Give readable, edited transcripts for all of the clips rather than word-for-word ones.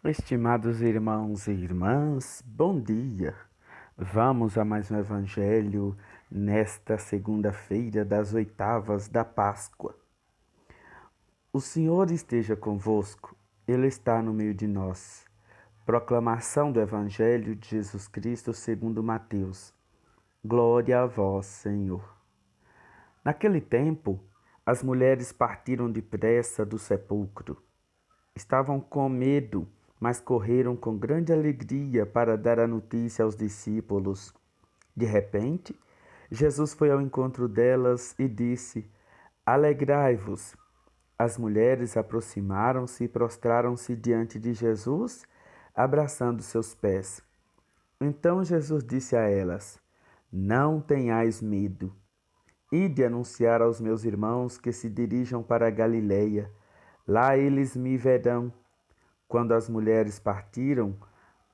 Estimados irmãos e irmãs, bom dia! Vamos a mais um Evangelho nesta segunda-feira das oitavas da Páscoa. O Senhor esteja convosco, Ele está no meio de nós. Proclamação do Evangelho de Jesus Cristo segundo Mateus. Glória a vós, Senhor. Naquele tempo, as mulheres partiram depressa do sepulcro. Estavam com medo, mas correram com grande alegria para dar a notícia aos discípulos. De repente, Jesus foi ao encontro delas e disse: Alegrai-vos. As mulheres aproximaram-se e prostraram-se diante de Jesus, abraçando seus pés. Então Jesus disse a elas: Não tenhais medo. Ide anunciar aos meus irmãos que se dirijam para a Galileia. Lá eles me verão. Quando as mulheres partiram,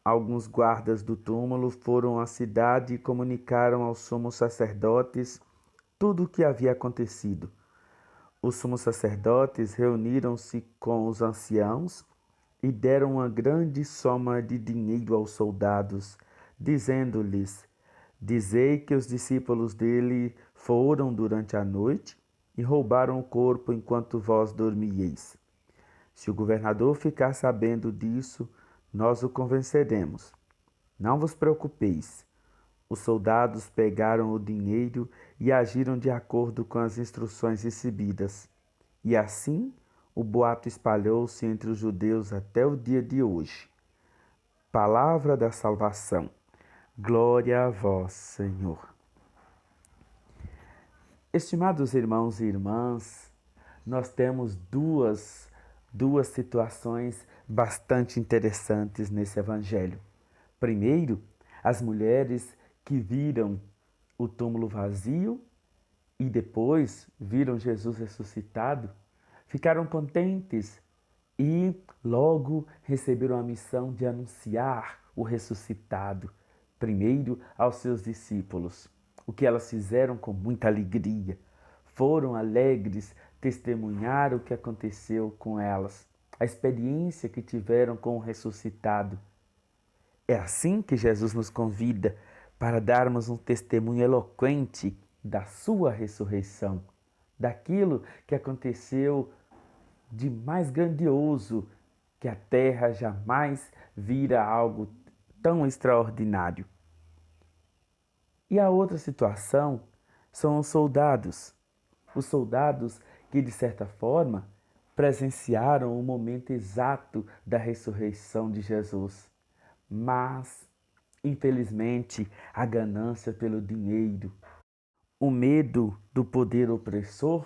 alguns guardas do túmulo foram à cidade e comunicaram aos sumos sacerdotes tudo o que havia acontecido. Os sumos sacerdotes reuniram-se com os anciãos e deram uma grande soma de dinheiro aos soldados, dizendo-lhes: Dizei que os discípulos dele foram durante a noite e roubaram o corpo enquanto vós dormieis. Se o governador ficar sabendo disso, nós o convenceremos. Não vos preocupeis. Os soldados pegaram o dinheiro e agiram de acordo com as instruções recebidas. E assim o boato espalhou-se entre os judeus até o dia de hoje. Palavra da salvação. Glória a vós, Senhor. Estimados irmãos e irmãs, nós temos duas situações bastante interessantes nesse evangelho. Primeiro, as mulheres que viram o túmulo vazio e depois viram Jesus ressuscitado, ficaram contentes e logo receberam a missão de anunciar o ressuscitado, primeiro aos seus discípulos. O que elas fizeram com muita alegria. Foram alegres testemunhar o que aconteceu com elas, a experiência que tiveram com o ressuscitado. É assim que Jesus nos convida para darmos um testemunho eloquente da sua ressurreição, daquilo que aconteceu de mais grandioso, que a terra jamais vira algo tão extraordinário. E a outra situação são os soldados. Os soldados que, de certa forma, presenciaram o momento exato da ressurreição de Jesus. Mas, infelizmente, a ganância pelo dinheiro, o medo do poder opressor,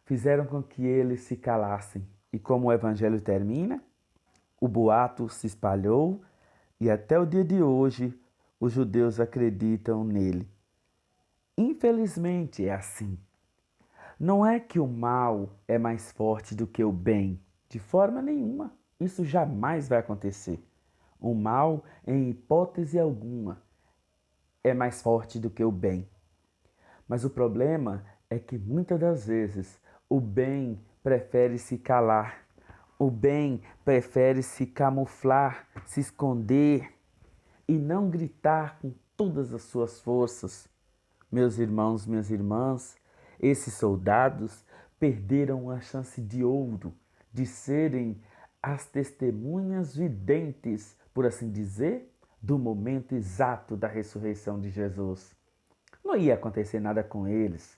fizeram com que eles se calassem. E como o evangelho termina, o boato se espalhou e até o dia de hoje os judeus acreditam nele. Infelizmente é assim. Não é que o mal é mais forte do que o bem, de forma nenhuma. Isso jamais vai acontecer. O mal, em hipótese alguma, é mais forte do que o bem. Mas o problema é que muitas das vezes o bem prefere se calar, o bem prefere se camuflar, se esconder e não gritar com todas as suas forças. Meus irmãos, minhas irmãs, esses soldados perderam a chance de ouro de serem as testemunhas videntes, por assim dizer, do momento exato da ressurreição de Jesus. Não ia acontecer nada com eles.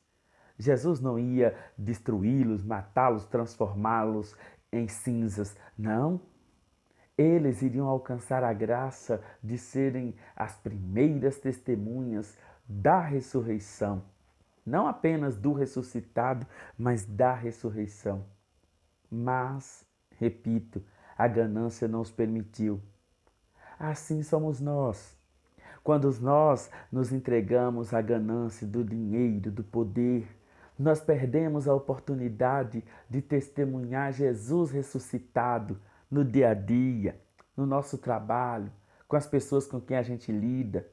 Jesus não ia destruí-los, matá-los, transformá-los em cinzas. Não. Eles iriam alcançar a graça de serem as primeiras testemunhas da ressurreição. Não apenas do ressuscitado, mas da ressurreição. Mas, repito, a ganância não os permitiu. Assim somos nós. Quando nós nos entregamos à ganância do dinheiro, do poder, nós perdemos a oportunidade de testemunhar Jesus ressuscitado no dia a dia, no nosso trabalho, com as pessoas com quem a gente lida.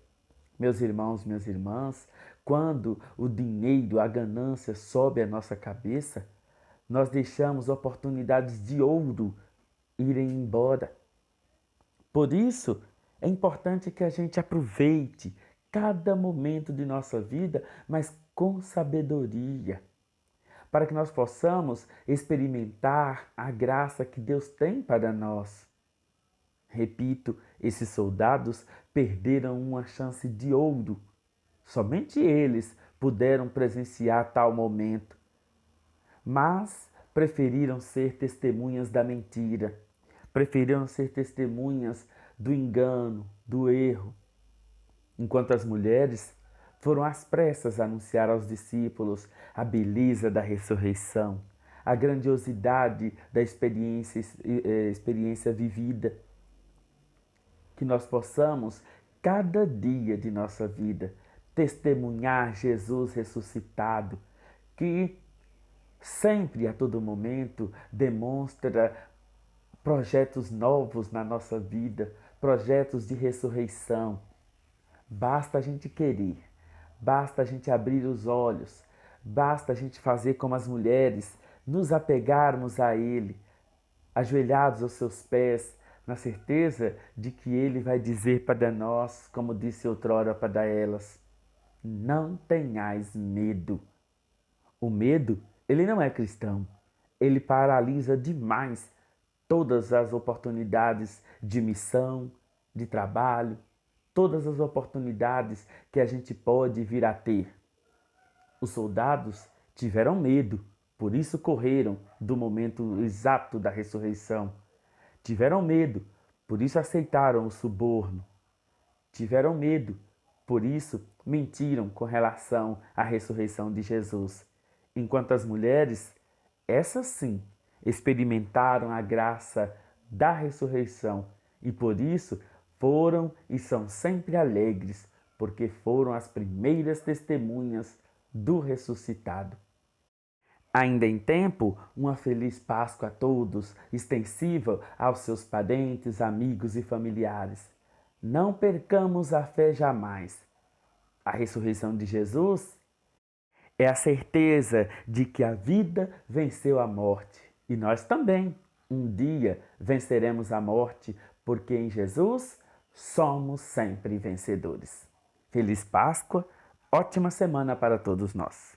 Meus irmãos, minhas irmãs, quando o dinheiro, a ganância sobe à nossa cabeça, nós deixamos oportunidades de ouro irem embora. Por isso, é importante que a gente aproveite cada momento de nossa vida, mas com sabedoria, para que nós possamos experimentar a graça que Deus tem para nós. Repito, esses soldados perderam uma chance de ouro. Somente eles puderam presenciar tal momento, mas preferiram ser testemunhas da mentira, preferiram ser testemunhas do engano, do erro, enquanto as mulheres foram às pressas anunciar aos discípulos a beleza da ressurreição, a grandiosidade da experiência vivida. Que nós possamos, cada dia de nossa vida, testemunhar Jesus ressuscitado, que sempre, a todo momento, demonstra projetos novos na nossa vida, projetos de ressurreição. Basta a gente querer, basta a gente abrir os olhos, basta a gente fazer como as mulheres, nos apegarmos a Ele, ajoelhados aos seus pés, na certeza de que Ele vai dizer para nós, como disse outrora para elas: não tenhais medo. O medo, ele não é cristão. Ele paralisa demais todas as oportunidades de missão, de trabalho, todas as oportunidades que a gente pode vir a ter. Os soldados tiveram medo, por isso correram do momento exato da ressurreição. Tiveram medo, por isso aceitaram o suborno. Tiveram medo, por isso mentiram com relação à ressurreição de Jesus. Enquanto as mulheres, essas sim, experimentaram a graça da ressurreição e por isso foram e são sempre alegres, porque foram as primeiras testemunhas do ressuscitado. Ainda em tempo, uma feliz Páscoa a todos, extensiva aos seus parentes, amigos e familiares. Não percamos a fé jamais. A ressurreição de Jesus é a certeza de que a vida venceu a morte. E nós também, um dia, venceremos a morte, porque em Jesus somos sempre vencedores. Feliz Páscoa, ótima semana para todos nós.